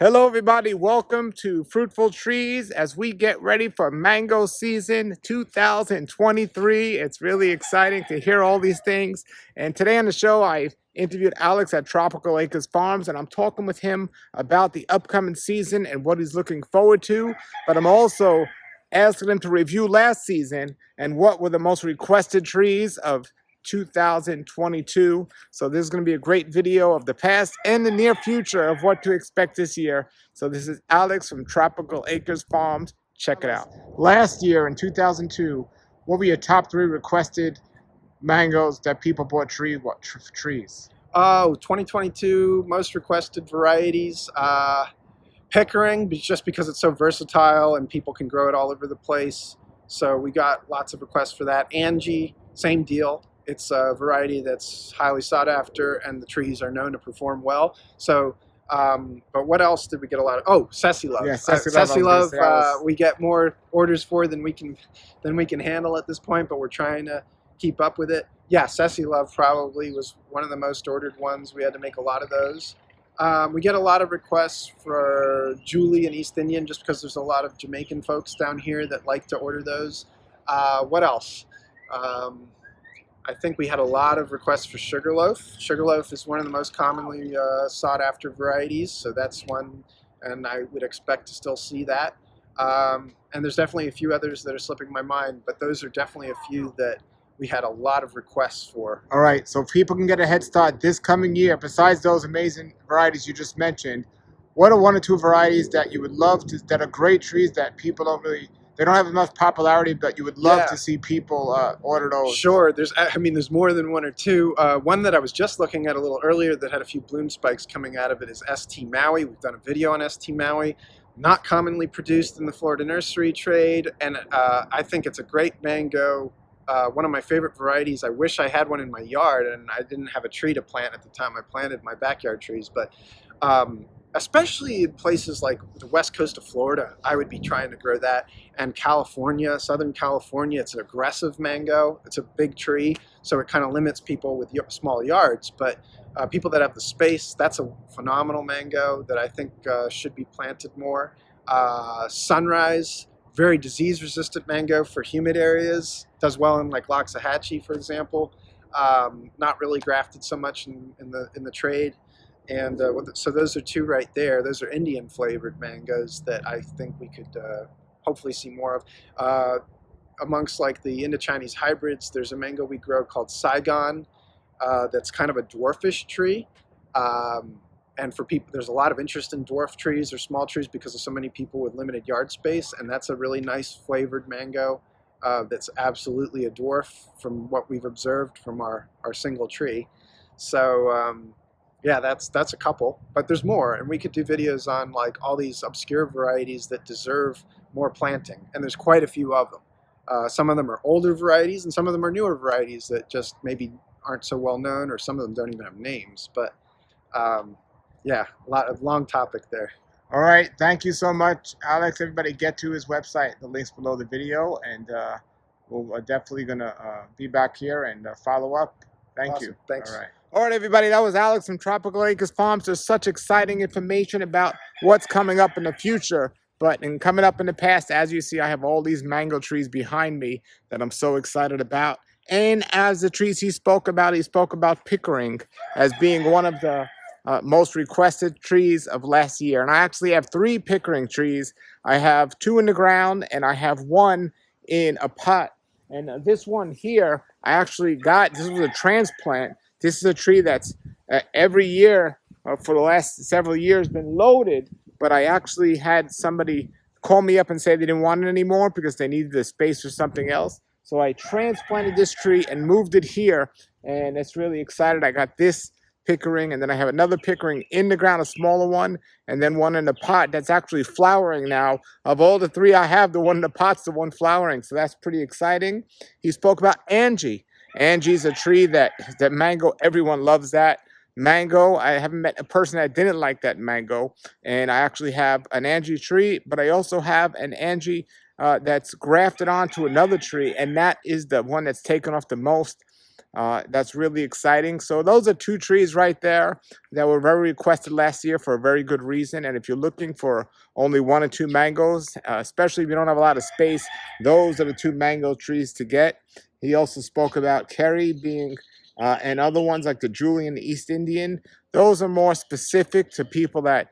Hello, everybody. Welcome to Fruitful Trees as we get ready for mango season 2023. It's really exciting to hear all these things. And today on the show, I interviewed Alex at Tropical Acres Farms, and I'm talking with him about the upcoming season and what he's looking forward to. But I'm also asking him to review last season and what were the most requested trees of 2022. So this is going to be a great video of the past and the near future of what to expect this year. So this is Alex from Tropical Acres Farms. Check it out. Last year in 2002, what were your top 3 requested mangoes that people bought trees? Oh, 2022 most requested varieties. Pickering, just because it's so versatile and people can grow it all over the place. So we got lots of requests for that. Angie, same deal. It's a variety that's highly sought after, and the trees are known to perform well. So, but what else did we get a lot of? Oh, Sessi Love. Yeah, Sessi Love. We get more orders for than we can handle at this point, but we're trying to keep up with it. Yeah, Sessi Love probably was one of the most ordered ones. We had to make a lot of those. We get a lot of requests for Julie and East Indian just because there's a lot of Jamaican folks down here that like to order those. What else? I think we had a lot of requests for Sugarloaf. Sugarloaf is one of the most commonly sought after varieties, so that's one, and I would expect to still see that. And there's definitely a few others that are slipping my mind, but those are definitely a few that we had a lot of requests for. All right, so people can get a head start this coming year. Besides those amazing varieties you just mentioned, what are 1 or 2 varieties that you would love to, that are great trees that people don't really, they don't have as much popularity, but you would love to see people order those? Sure, there's more than 1 or 2. One that I was just looking at a little earlier that had a few bloom spikes coming out of it is ST Maui. We've done a video on ST Maui. Not commonly produced in the Florida nursery trade, and I think it's a great mango. One of my favorite varieties. I wish I had one in my yard, and I didn't have a tree to plant at the time I planted my backyard trees, but especially in places like the west coast of Florida, I would be trying to grow that. And California, Southern California, it's an aggressive mango. It's a big tree, so it kind of limits people with small yards, but people that have the space, that's a phenomenal mango that I think should be planted more. Sunrise, very disease-resistant mango for humid areas. Does well in like Loxahatchee, for example. Not really grafted so much in the trade. And so those are 2 right there. Those are Indian flavored mangoes that I think we could hopefully see more of. Amongst like the Indo-Chinese hybrids, there's a mango we grow called Saigon that's kind of a dwarfish tree. And for people, there's a lot of interest in dwarf trees or small trees because of so many people with limited yard space, and that's a really nice flavored mango that's absolutely a dwarf from what we've observed from our single tree. So yeah, that's a couple, but there's more, and we could do videos on like all these obscure varieties that deserve more planting, and there's quite a few of them. Some of them are older varieties, and some of them are newer varieties that just maybe aren't so well known, or some of them don't even have names, but yeah, a lot of long topic there. All right, thank you so much, Alex. Everybody get to his website. The link's below the video, and we're definitely going to be back here and follow up. Thank you. Thanks. All right, everybody, that was Alex from Tropical Acres Farms. There's such exciting information about what's coming up in the future. But coming up in the past, as you see, I have all these mango trees behind me that I'm so excited about. And as the trees he spoke about Pickering as being one of the most requested trees of last year. And I actually have 3 Pickering trees. I have 2 in the ground, and I have 1 in a pot. And this one here, I actually got, this was a transplant. This is a tree that's every year for the last several years been loaded, but I actually had somebody call me up and say they didn't want it anymore because they needed the space for something else. So I transplanted this tree and moved it here, and it's really excited. I got this Pickering, and then I have another Pickering in the ground, a smaller one, and then one in the pot that's actually flowering now. Of all the 3 I have, the one in the pot's the one flowering, so that's pretty exciting. He spoke about Angie. Angie's a tree that mango, everyone loves that mango. I haven't met a person that didn't like that mango, and I actually have an Angie tree, but I also have an Angie that's grafted onto another tree, and that is the one that's taken off the most. That's really exciting. So those are two trees right there that were very requested last year for a very good reason. And if you're looking for only 1 or 2 mangoes, especially if you don't have a lot of space, those are the 2 mango trees to get. He also spoke about Kerry being and other ones like the Julian East Indian. Those are more specific to people that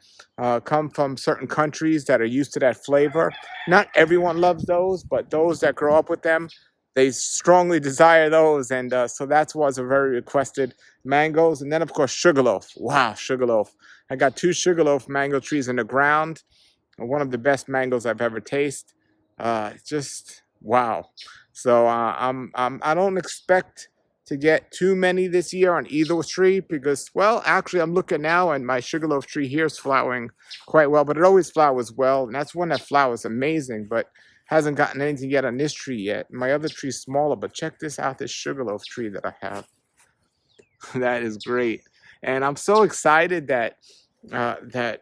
come from certain countries that are used to that flavor. Not everyone loves those, but those that grow up with them, they strongly desire those. And so that was a very requested mangoes. And then, of course, sugarloaf. Wow, sugarloaf. I got 2 sugarloaf mango trees in the ground. One of the best mangoes I've ever tasted. Just wow. So I don't expect to get too many this year on either tree because, well, actually I'm looking now and my sugarloaf tree here is flowering quite well, but it always flowers well, and that's one that flowers amazing, but hasn't gotten anything yet on this tree yet. My other tree's smaller, but check this out, this sugarloaf tree that I have. That is great, and I'm so excited that that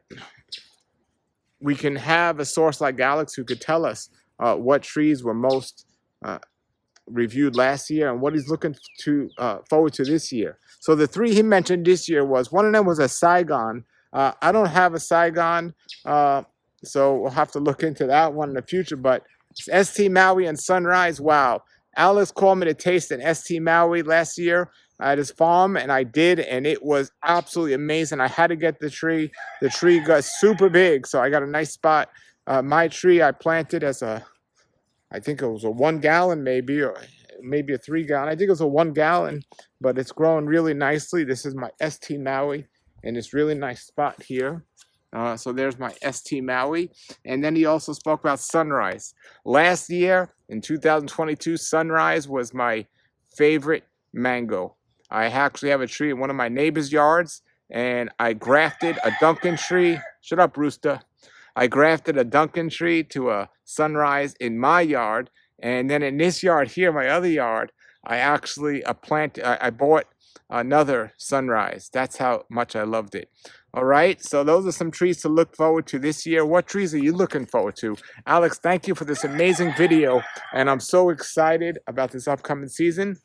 we can have a source like Alex who could tell us what trees were most reviewed last year and what he's looking to forward to this year. So the 3 he mentioned this year was, one of them was a Saigon. I don't have a Saigon, so we'll have to look into that one in the future. But ST Maui and Sunrise, wow. Alex called me to taste an ST Maui last year at his farm, and I did, and it was absolutely amazing. I had to get the tree. The tree got super big, so I got a nice spot. My tree I planted as a, I think it was a 1 gallon maybe, or maybe a 3 gallon. I think it was a 1 gallon, but it's growing really nicely. This is my ST Maui in this really nice spot here. So there's my ST Maui. And then he also spoke about Sunrise. Last year, in 2022, Sunrise was my favorite mango. I actually have a tree in one of my neighbor's yards, and I grafted a Duncan tree. Shut up, rooster. I grafted a Duncan tree to a Sunrise in my yard, and then in this yard here, my other yard, I actually I bought another Sunrise. That's how much I loved it. All right, so those are some trees to look forward to this year. What trees are you looking forward to? Alex, thank you for this amazing video, and I'm so excited about this upcoming season.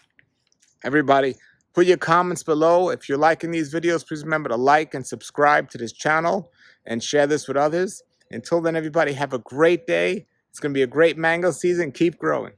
Everybody, put your comments below. If you're liking these videos, please remember to like and subscribe to this channel and share this with others. Until then, everybody, have a great day. It's going to be a great mango season. Keep growing.